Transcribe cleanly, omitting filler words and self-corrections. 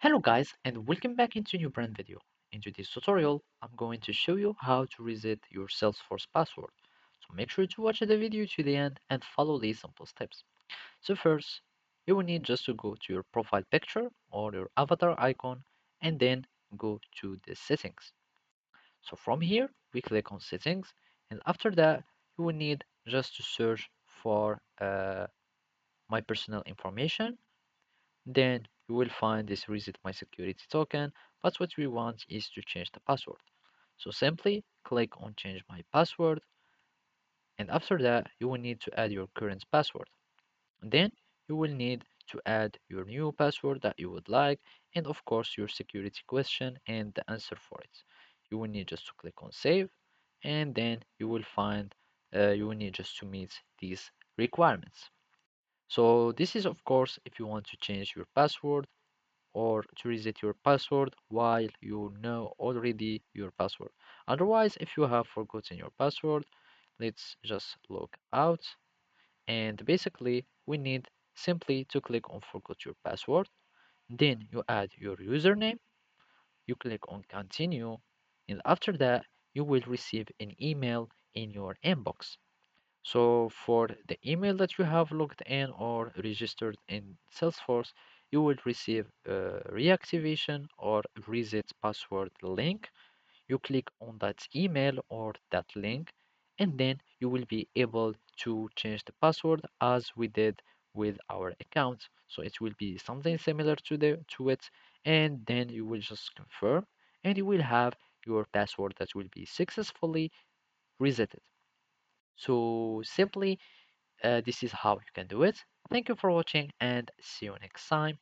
Hello guys and welcome back into a new brand video. In today's tutorial, I'm going to show you how to reset your Salesforce password. So make sure to watch the video to the end and follow these simple steps. So first, you will need just to go to your profile picture or your avatar icon and then go to the settings. So from here, we click on settings and after that, you will need just to search for my personal information. Then you will find this reset my security token, but what we want is to change the password. So simply click on change my password, and after that you will need to add your current password. And then you will need to add your new password that you would like, and of course your security question and the answer for it. You will need just to click on save, and then you will find you will need just to meet these requirements. So this is of course if you want to change your password or to reset your password while you know already your password. Otherwise, if you have forgotten your password, let's just log out. And basically, we need simply to click on forgot your password. Then you add your username, you click on continue, and after that, you will receive an email in your inbox. So for the email that you have logged in or registered in Salesforce, you will receive a reactivation or reset password link. You click on that email or that link, and then you will be able to change the password as we did with our account. So it will be something similar to it, and then you will just confirm, and you will have your password that will be successfully resetted. So simply this is how you can do it. Thank you for watching and see you next time.